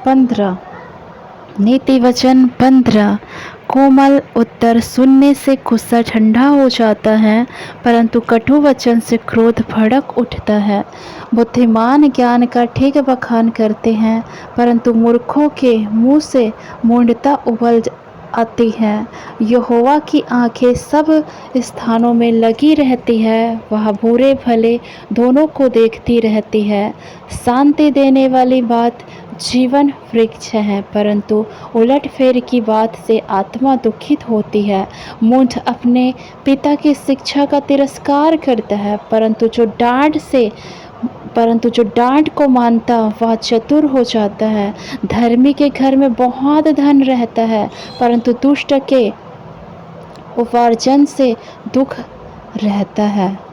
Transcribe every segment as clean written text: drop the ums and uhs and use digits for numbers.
15 नीति वचन 15 कोमल उत्तर सुनने से गुस्सा ठंडा हो जाता है, परंतु कटु वचन से क्रोध भड़क उठता है। बुद्धिमान ज्ञान का ठीक बखान करते हैं, परंतु मूर्खों के मुंह से मूढ़ता उबल आती है। यहोवा की आंखें सब स्थानों में लगी रहती है, वह बुरे भले दोनों को देखती रहती है। शांति देने वाली बात जीवन वृक्ष है, परंतु उलटफेर की बात से आत्मा दुखित होती है। मूढ़ अपने पिता की शिक्षा का तिरस्कार करता है, परंतु जो डांट को मानता वह चतुर हो जाता है। धर्मी के घर में बहुत धन रहता है, परंतु दुष्ट के उपार्जन से दुख रहता है।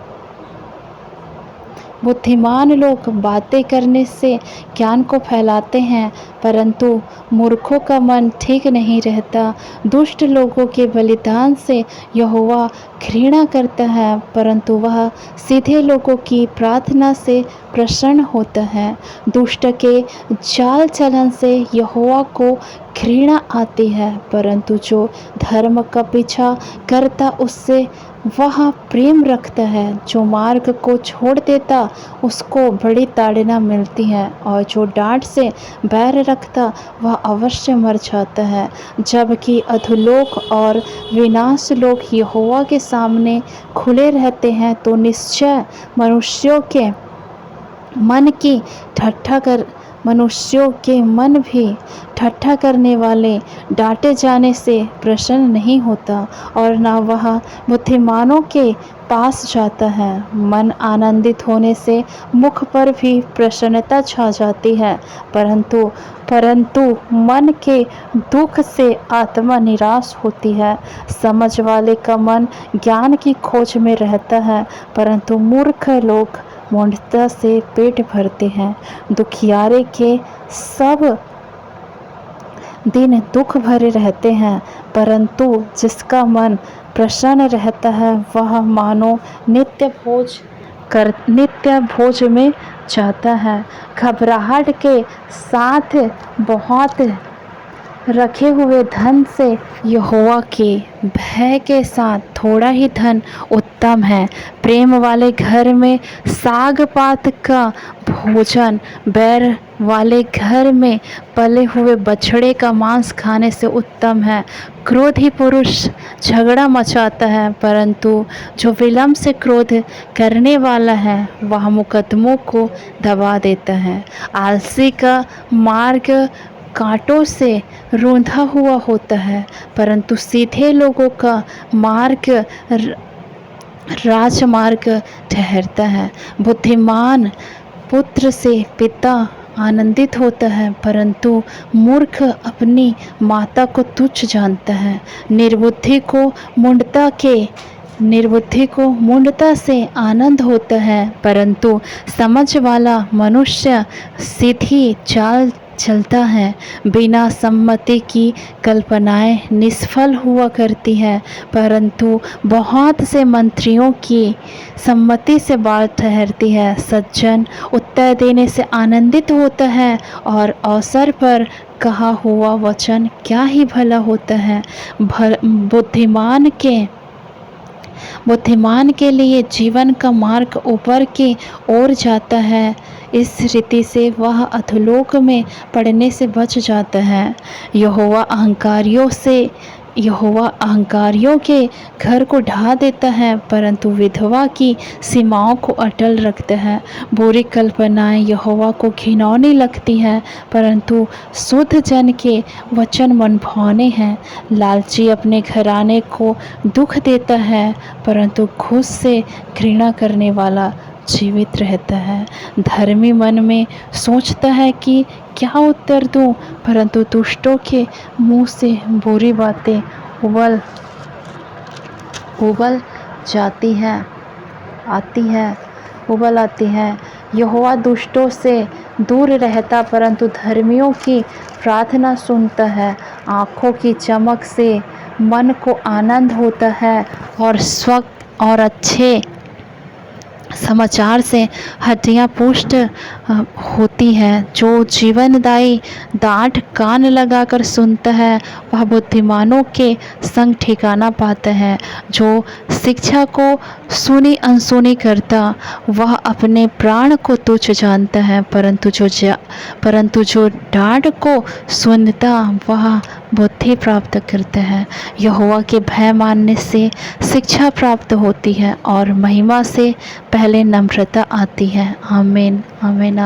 बुद्धिमान लोग बातें करने से ज्ञान को फैलाते हैं, परंतु मूर्खों का मन ठीक नहीं रहता। दुष्ट लोगों के बलिदान से यहोवा घृणा करता है, परंतु वह सीधे लोगों की प्रार्थना से प्रसन्न होता है। दुष्ट के चाल चलन से यहोवा को घृणा आती है, परंतु जो धर्म का पीछा करता उससे वह प्रेम रखता है। जो मार्ग को छोड़ देता उसको बड़ी ताड़ना मिलती है, और जो डांट से बैर रखता वह अवश्य मर जाता है। जबकि अधोलोक और विनाश लोक यहोवा के सामने खुले रहते हैं, तो निश्चय मनुष्यों के मन भी ठट्ठा करने वाले डांटे जाने से प्रसन्न नहीं होता, और न वह बुद्धिमानों के पास जाता है। मन आनंदित होने से मुख पर भी प्रसन्नता छा जाती है, परंतु मन के दुख से आत्मा निराश होती है। समझ वाले का मन ज्ञान की खोज में रहता है, परंतु मूर्ख लोग मूढ़ता से पेट भरते हैं। दुखियारे के सब दिन दुख भरे रहते हैं, परंतु जिसका मन प्रसन्न रहता है वह मानो नित्य भोज में जाता है। घबराहट के साथ बहुत रखे हुए धन से यहोवा के भय के साथ थोड़ा ही धन उत्तम है। प्रेम वाले घर में साग पात का भोजन बैर वाले घर में पले हुए बछड़े का मांस खाने से उत्तम है। क्रोधी पुरुष झगड़ा मचाता है, परंतु जो विलंब से क्रोध करने वाला है वह मुकदमों को दबा देता है। आलसी का मार्ग कांटों से रूंधा हुआ होता है, परंतु सीधे लोगों का मार्ग राजमार्ग ठहरता है। बुद्धिमान पुत्र से पिता आनंदित होता है, परंतु मूर्ख अपनी माता को तुच्छ जानता है। निर्बुद्धि को मूढ़ता से आनंद होता है, परंतु समझ वाला मनुष्य सीधी चाल चलता है। बिना सम्मति की कल्पनाएं निष्फल हुआ करती है, परंतु बहुत से मंत्रियों की सम्मति से बात ठहरती है। सज्जन उत्तर देने से आनंदित होता है, और अवसर पर कहा हुआ वचन क्या ही भला होता है। बुद्धिमान के लिए जीवन का मार्ग ऊपर की ओर जाता है, इस रीति से वह अधोलोक में पड़ने से बच जाता है। यहोवा अहंकारियों के घर को ढा देता है, परंतु विधवा की सीमाओं को अटल रखता है। बुरी कल्पनाएं यहोवा को घिनौनी लगती हैं, परंतु शुद्ध जन के वचन मनभावने हैं। लालची अपने घराने को दुख देता है, परंतु घूस से घृणा करने वाला जीवित रहता है। धर्मी मन में सोचता है कि क्या उत्तर दूं, परंतु दुष्टों के मुंह से बुरी बातें उबल आती है। यहोवा दुष्टों से दूर रहता, परंतु धर्मियों की प्रार्थना सुनता है। आँखों की चमक से मन को आनंद होता है, और स्वच्छ और अच्छे समाचार से हड्डियाँ पुष्ट होती हैं। जो जीवनदायी डाँट कान लगाकर सुनता है वह बुद्धिमानों के संग ठिकाना पाता है। जो शिक्षा को सुनी अनसुनी करता वह अपने प्राण को तुच्छ जानता है, परंतु जो डाँट को सुनता वह बुद्धि प्राप्त करता है। यहोवा के भय मानने से शिक्षा प्राप्त होती है और महिमा से पहले नम्रता आती है। आमीन आमीन।